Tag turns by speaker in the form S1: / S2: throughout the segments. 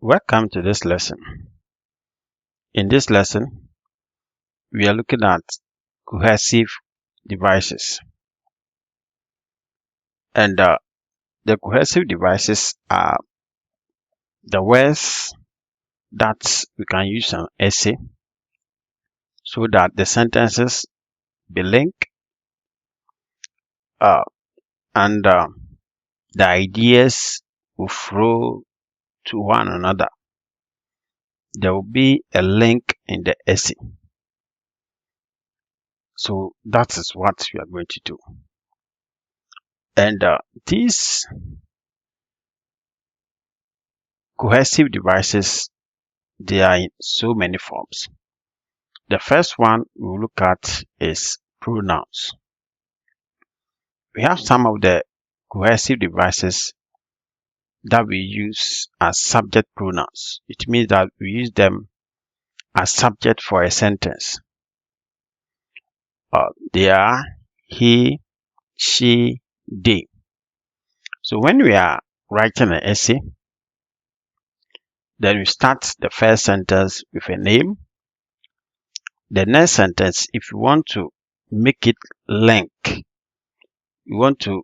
S1: Welcome to this lesson. In this lesson, we are looking at cohesive devices. And the cohesive devices are the words that we can use an essay so that the sentences be linked and the ideas will flow to one another. There will be a link in the essay. So that is what we are going to do. And these cohesive devices, they are in so many forms. The first one we'll look at is pronouns. We have some of the cohesive devices that we use as subject pronouns. It means that we use them as subject for a sentence. They are he, she, they. So when we are writing an essay, then we start the first sentence with a name. The next sentence, if you want to make it link, you want to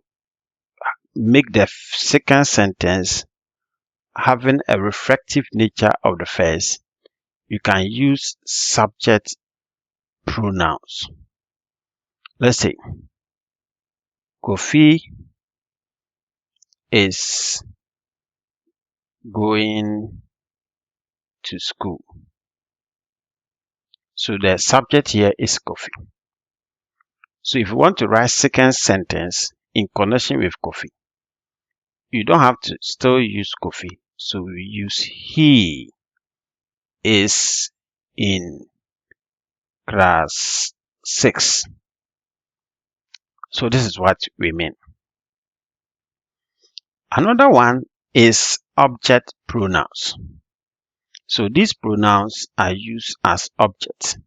S1: make the second sentence having a reflective nature of the first, you can use subject pronouns. Let's say Kofi is going to school. So the subject here is Kofi. So if you want to write second sentence in connection with Kofi, you don't have to still use Kofi. So we use he is in class 6. So this is what we mean. Another one is object pronouns. So these pronouns are used as objects.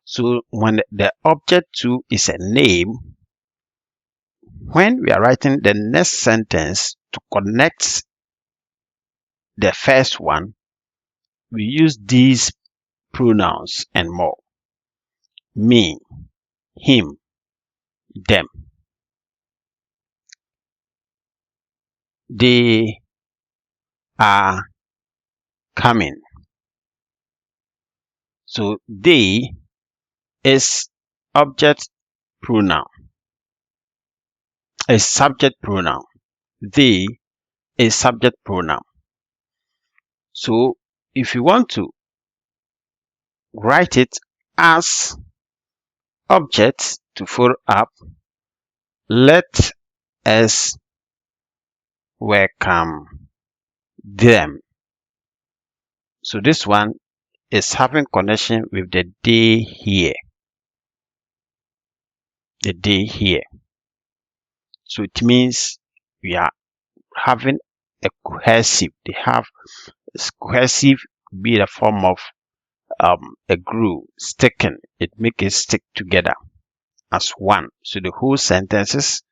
S1: So when the object too is a name, when we are writing the next sentence to connect the first one, we use these pronouns and more. Me, him, them. They are coming. So they is object pronoun. A subject pronoun. They is subject pronoun. So if you want to write it as object to follow up, let us welcome them. So this one is having connection with the they here. The they here. So it means we are having a cohesive. They have cohesive be the form of a glue sticking. It makes it stick together as one. So the whole sentences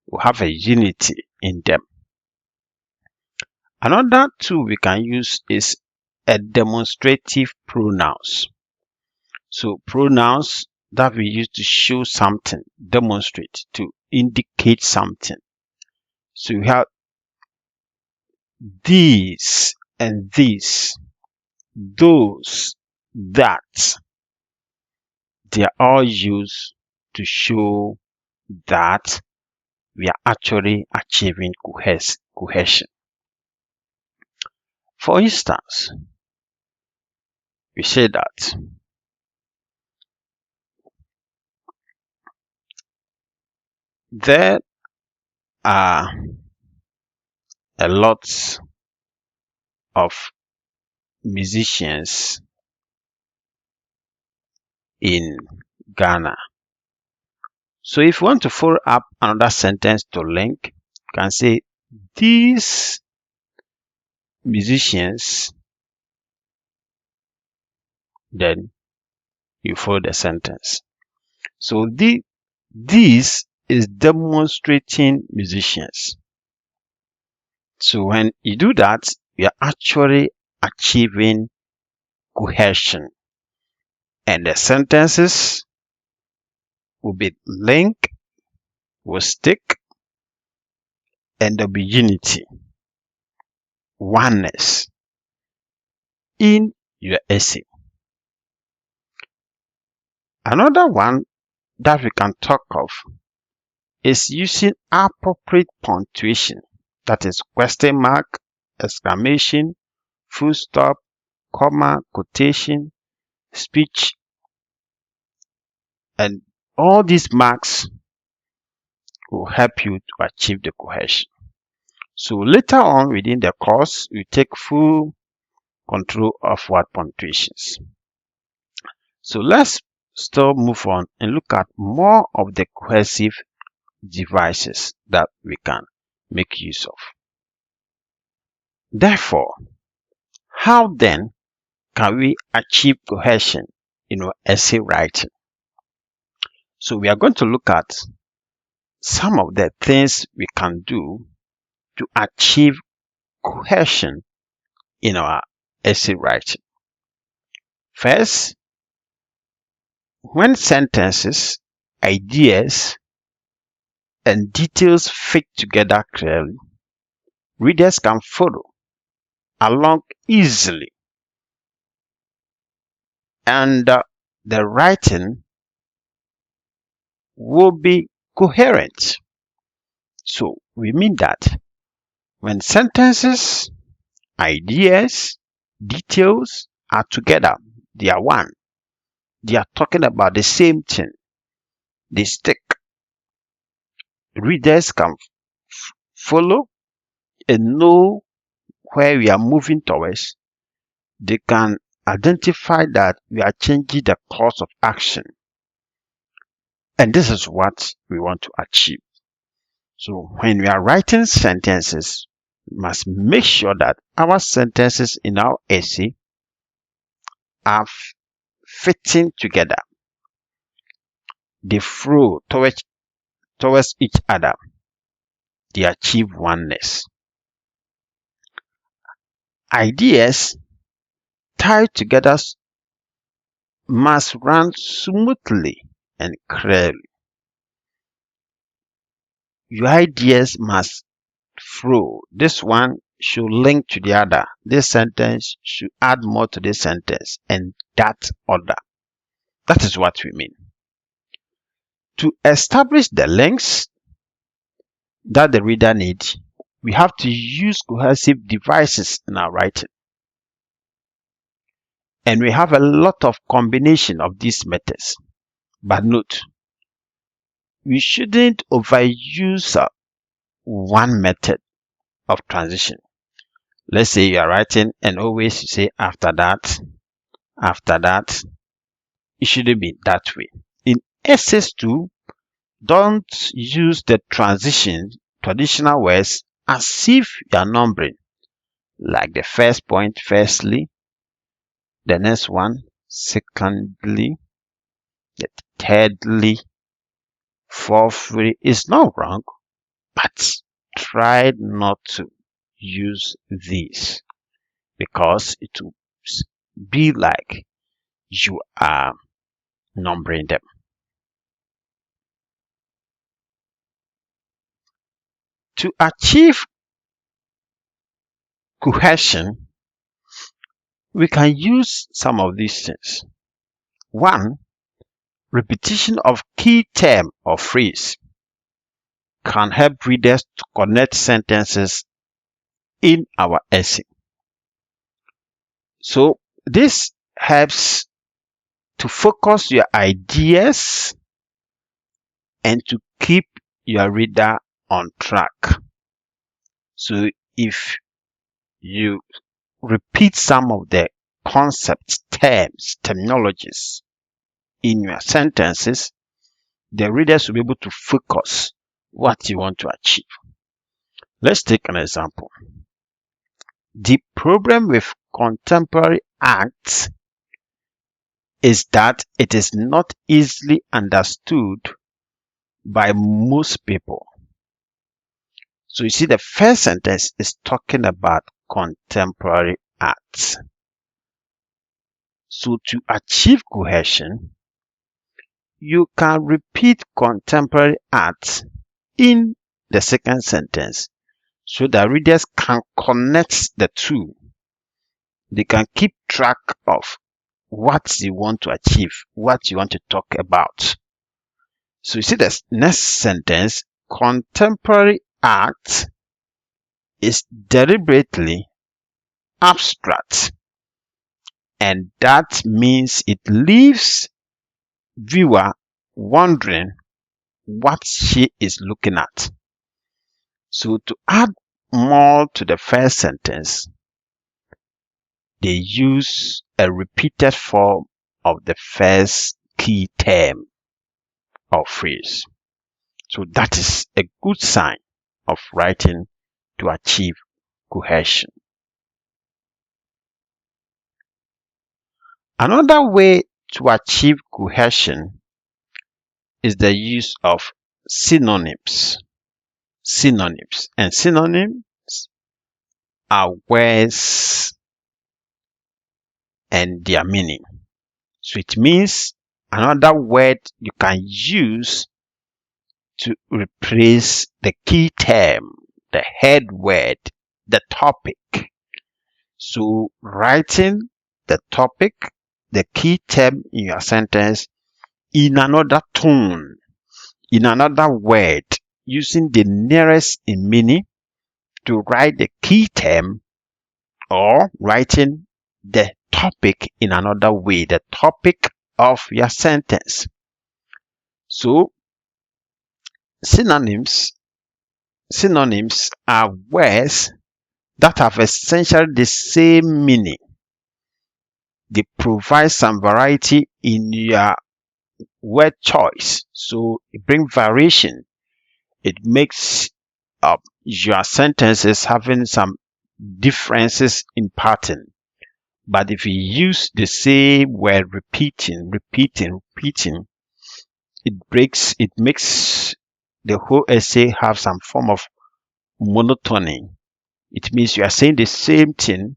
S1: will have a unity in them. Another tool we can use is a demonstrative pronouns. So pronouns that we use to show something, demonstrate, to indicate something. So we have these and these, those, that. They are all used to show that we are actually achieving cohesion. For instance, we say that there are a lot of musicians in Ghana. So if you want to follow up another sentence to link, you can say these musicians, then you follow the sentence. So this is demonstrating musicians. So when you do that, you are actually achieving cohesion. And the sentences will be linked, will stick, and there'll be unity, oneness in your essay. Another one that we can talk of is using appropriate punctuation, that is question mark, exclamation, full stop, comma, quotation, speech, and all these marks will help you to achieve the cohesion. So later on within the course, we take full control of word punctuations. So let's still move on and look at more of the cohesive devices that we can make use of. Therefore, how then can we achieve cohesion in our essay writing? So we are going to look at some of the things we can do to achieve cohesion in our essay writing. First, when sentences, ideas, and details fit together clearly, readers can follow along easily, and the writing will be coherent. So we mean that when sentences, ideas, details are together, they are one. They are talking about the same thing. They stick. Readers can follow and know where we are moving towards. They can identify that we are changing the course of action. And this is what we want to achieve. So when we are writing sentences, we must make sure that our sentences in our essay are fitting together. They flow towards each other. They achieve oneness. Ideas tied together must run smoothly and clearly. Your ideas must flow. This one should link to the other. This sentence should add more to this sentence, and that order. That is what we mean. To establish the links that the reader needs, we have to use cohesive devices in our writing. And we have a lot of combination of these methods. But note, we shouldn't overuse one method of transition. Let's say you are writing and always you say after that. It shouldn't be that way. In essays too, don't use the transition, traditional words, as if you are numbering. Like the first point, firstly, the next one, secondly, the thirdly, fourthly. It's not wrong, but try not to use these because it will be like you are numbering them. To achieve cohesion, we can use some of these things. One, repetition of key term or phrase can help readers to connect sentences in our essay. So this helps to focus your ideas and to keep your reader on track. So if you repeat some of the concepts, terms, terminologies in your sentences, the readers will be able to focus what you want to achieve. Let's take an example. The problem with contemporary acts is that it is not easily understood by most people. So you see, the first sentence is talking about contemporary acts. So to achieve cohesion, you can repeat contemporary acts in the second sentence so that readers can connect the two. They can keep track of what you want to achieve, what you want to talk about. So you see the next sentence, contemporary act is deliberately abstract, and that means it leaves viewer wondering what she is looking at. So to add more to the first sentence, they use a repeated form of the first key term or phrase. So that is a good sign of writing to achieve cohesion. Another way to achieve cohesion is the use of synonyms. Synonyms. And synonyms are words and their meaning. So it means another word you can use to replace the key term, the head word, the topic. So writing the topic, the key term in your sentence in another tone, in another word, using the nearest in meaning to write the key term, or writing the topic in another way, the topic of your sentence. So synonyms are words that have essentially the same meaning. They provide some variety in your word choice. So it brings variation. It makes your sentences having some differences in pattern. But if you use the same word repeating, it makes the whole essay have some form of monotony. It means you are saying the same thing.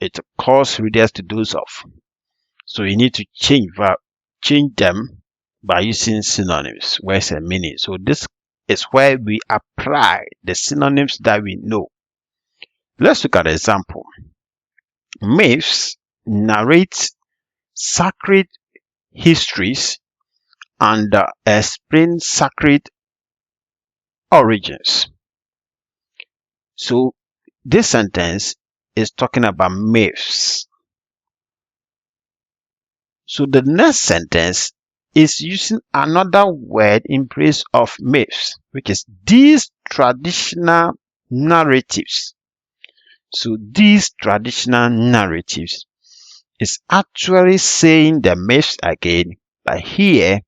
S1: It causes readers to doze off. So you need to change them by using synonyms, words and meaning. So this is where we apply the synonyms that we know. Let's look at an example. Myths narrate sacred histories and explain sacred origins. So this sentence is talking about myths. So the next sentence is using another word in place of myths, which is these traditional narratives. So these traditional narratives is actually saying the myths again, but here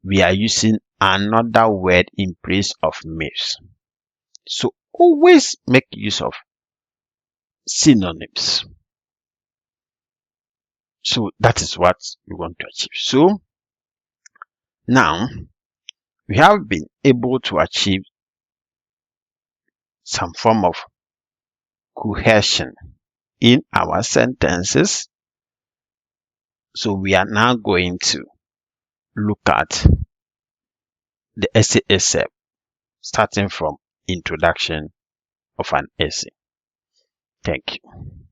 S1: we are using another word in place of myths. So always make use of synonyms. So that is what we want to achieve. So now we have been able to achieve some form of cohesion in our sentences. So we are now going to look at the essay itself, starting from introduction of an essay. Thank you.